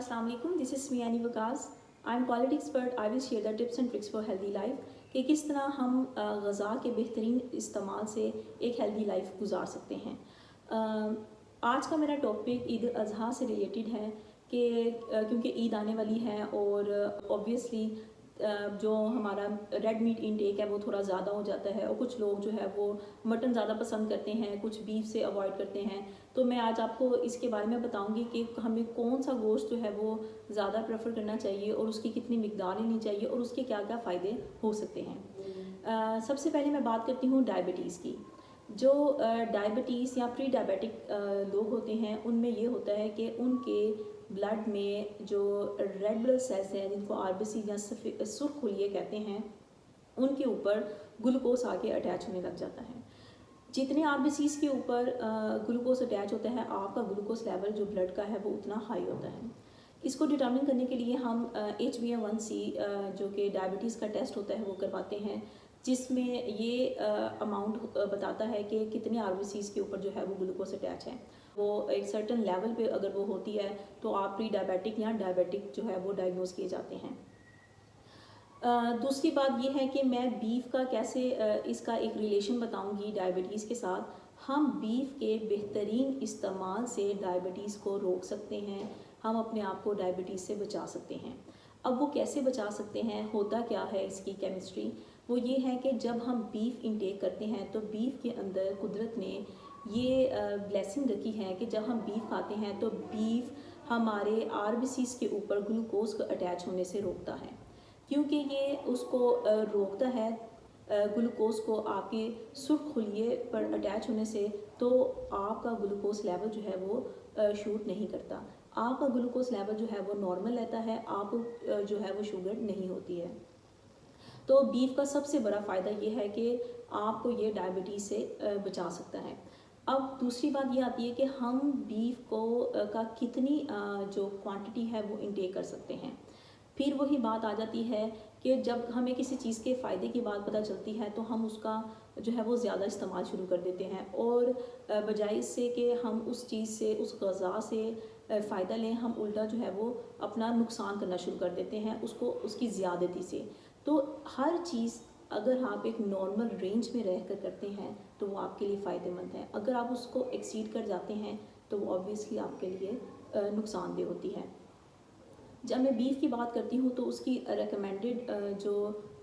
अस्सलाम वालेकुम, this is Miani Waqas. I am quality expert. I will share the tips and tricks for healthy life कि किस तरह हम ग़ज़ा के बेहतरीन इस्तेमाल से एक हेल्दी लाइफ गुजार सकते हैं। आज का मेरा टॉपिक ईद अज़हा से रिलेटेड है कि क्योंकि ईद आने वाली है और ऑब्वियसली जो हमारा रेड मीट इनटेक है वो थोड़ा ज़्यादा हो जाता है और कुछ लोग जो है वो मटन ज़्यादा पसंद करते हैं, कुछ बीफ से अवॉइड करते हैं। तो मैं आज आपको इसके बारे में बताऊंगी कि हमें कौन सा गोश्त जो है वो ज़्यादा प्रेफर करना चाहिए और उसकी कितनी मिकदार लेनी चाहिए और उसके क्या क्या फ़ायदे हो सकते हैं। सबसे पहले मैं बात करती हूँ डायबिटीज़ की। जो डायबिटीज़ या प्री डायबिटिक लोग होते हैं उनमें ये होता है कि उनके ब्लड में जो रेड ब्लड सेल्स हैं जिनको आरबीसी या सुर्ख खुलिये कहते हैं, उनके ऊपर ग्लूकोज आके अटैच होने लग जाता है। जितने आरबीसीज़ के ऊपर ग्लूकोज अटैच होता है, आपका ग्लूकोज लेवल जो ब्लड का है वो उतना हाई होता है। इसको डिटर्मिन करने के लिए हम HbA1c जो कि डायबिटीज़ का टेस्ट होता है वो करवाते हैं, जिसमें ये अमाउंट बताता है कि कितने आरबीसीज़ के ऊपर जो है वो ग्लूकोज अटैच है। वो एक सर्टन लेवल पे अगर वो होती है तो आप प्री डायबिटिक या डायबिटिक जो है वो डायग्नोज किए जाते हैं। दूसरी बात ये है कि मैं बीफ का कैसे इसका एक रिलेशन बताऊंगी डायबिटीज़ के साथ। हम बीफ के बेहतरीन इस्तेमाल से डायबिटीज़ को रोक सकते हैं, हम अपने आप को डायबिटीज़ से बचा सकते हैं। अब वो कैसे बचा सकते हैं, होता क्या है इसकी केमिस्ट्री, वो ये है कि जब हम बीफ इंटेक करते हैं तो बीफ के अंदर कुदरत ने ये ब्लेसिंग रखी है कि जब हम बीफ खाते हैं तो बीफ हमारे आरबीसीज़ के ऊपर ग्लूकोज को अटैच होने से रोकता है। क्योंकि ये उसको रोकता है ग्लूकोज को आपके सुर्ख खुलिये पर अटैच होने से, तो आपका ग्लूकोज लेवल जो है वो शूट नहीं करता। आपका ग्लूकोज लेवल जो है वो नॉर्मल रहता है, आप जो है वो शुगर नहीं होती है। तो बीफ का सबसे बड़ा फ़ायदा ये है कि आपको ये डायबिटीज़ से बचा सकता है। अब दूसरी बात ये आती है कि हम बीफ को का कितनी जो क्वांटिटी है वो इंटेक कर सकते हैं। फिर वही बात आ जाती है कि जब हमें किसी चीज़ के फ़ायदे की बात पता चलती है तो हम उसका जो है वो ज़्यादा इस्तेमाल शुरू कर देते हैं, और बजाय इससे कि हम उस चीज़ से, उस ग़ज़ा से फ़ायदा लें, हम उल्टा जो है वो अपना नुकसान करना शुरू कर देते हैं उसको, उसकी ज़्यादती से। तो हर चीज़ अगर आप एक नॉर्मल रेंज में रह कर करते हैं तो वो आपके लिए फ़ायदेमंद है। अगर आप उसको एक्सीड कर जाते हैं तो वो ऑब्वियसली आपके लिए नुकसानदेह होती है। जब मैं बीफ की बात करती हूँ तो उसकी रिकमेंडेड जो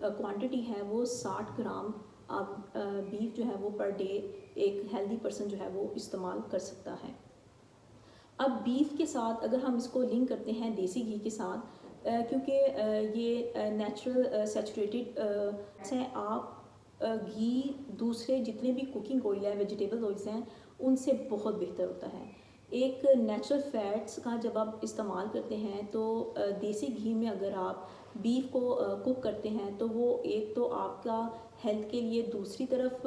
क्वांटिटी है वो 60 ग्राम आप बीफ जो है वो पर डे एक हेल्दी पर्सन जो है वो इस्तेमाल कर सकता है। अब बीफ के साथ अगर हम इसको लिंक करते हैं देसी घी के साथ, क्योंकि ये नेचुरल सैचुरेटेड है, आप घी दूसरे जितने भी कुकिंग ऑयल है, वेजिटेबल ऑयल्स हैं, उनसे बहुत बेहतर होता है। एक नेचुरल फैट्स का जब आप इस्तेमाल करते हैं तो देसी घी में अगर आप बीफ को कुक करते हैं तो वो एक तो आपका हेल्थ के लिए, दूसरी तरफ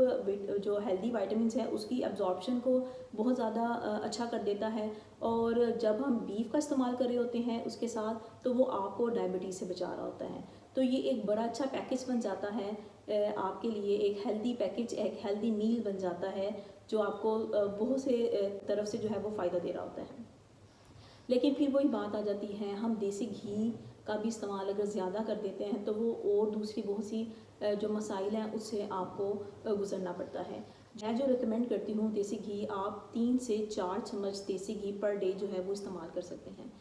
जो हेल्दी वाइटामिन्स है उसकी एब्जॉर्प्शन को बहुत ज़्यादा अच्छा कर देता है। और जब हम बीफ का इस्तेमाल कर रहे होते हैं उसके साथ तो वो आपको डायबिटीज़ से बचा रहा होता है। तो ये एक बड़ा अच्छा पैकेज बन जाता है आपके लिए, एक हेल्दी पैकेज, एक हेल्दी मील बन जाता है जो आपको बहुत से तरफ से जो है वो फ़ायदा दे रहा होता है। लेकिन फिर वही बात आ जाती है, हम देसी घी का भी इस्तेमाल अगर ज़्यादा कर देते हैं तो वो और दूसरी बहुत सी जो मसाइल हैं उससे आपको गुजरना पड़ता है। मैं जो रिकमेंड करती हूँ देसी घी, आप 3 से 4 चम्मच देसी घी पर डे जो है वो इस्तेमाल कर सकते हैं।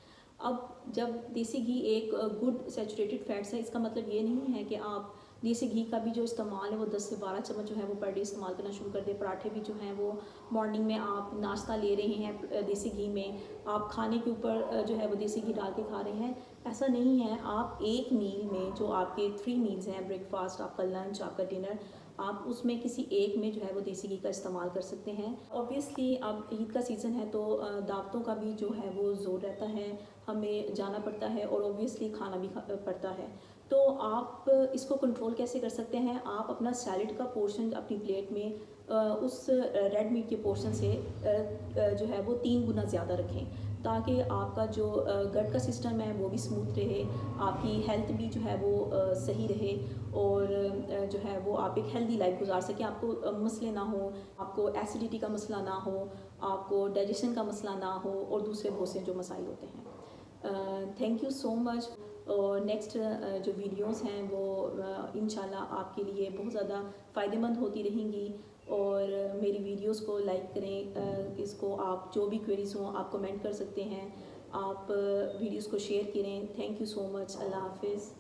अब जब देसी घी एक गुड सैचुरेटेड फैट्स है, इसका मतलब ये नहीं है कि आप देसी घी का भी जो इस्तेमाल है वो 10 से 12 चम्मच जो है वो पर डे इस्तेमाल करना शुरू कर दें। पराठे भी जो हैं वो मॉर्निंग में आप नाश्ता ले रहे हैं देसी घी में, आप खाने के ऊपर जो है वो देसी घी डाल के खा रहे हैं, ऐसा नहीं है। आप एक मील में जो आपके 3 मील्स हैं, ब्रेकफास्ट, आपका लंच, आपका डिनर, आप उसमें किसी एक में जो है वो देसी घी का इस्तेमाल कर सकते हैं। ऑब्वियसली अब ईद का सीज़न है तो दावतों का भी जो है वो ज़ोर रहता है, हमें जाना पड़ता है और ऑब्वियसली खाना भी पड़ता है। तो आप इसको कंट्रोल कैसे कर सकते हैं, आप अपना सैलेड का पोर्शन अपनी प्लेट में उस रेड मीट के पोर्शन से जो है वो 3 गुना ज़्यादा रखें, ताकि आपका जो गट का सिस्टम है वो भी स्मूथ रहे, आपकी हेल्थ भी जो है वो सही रहे, और जो है वो आप एक हेल्दी लाइफ गुजार सकें, आपको मसले ना हो, आपको एसिडिटी का मसला ना हो, आपको डाइजेशन का मसला ना हो और दूसरे बहुत से जो मसाइल होते हैं। Thank you so much. और नेक्स्ट जो वीडियोस हैं वो इंशाल्लाह आपके लिए बहुत ज़्यादा फ़ायदेमंद होती रहेंगी। और मेरी वीडियोस को लाइक करें, इसको आप जो भी क्वेरीज हों आप कमेंट कर सकते हैं, आप वीडियोस को शेयर करें। Thank you so much. अल्लाह हाफिज़।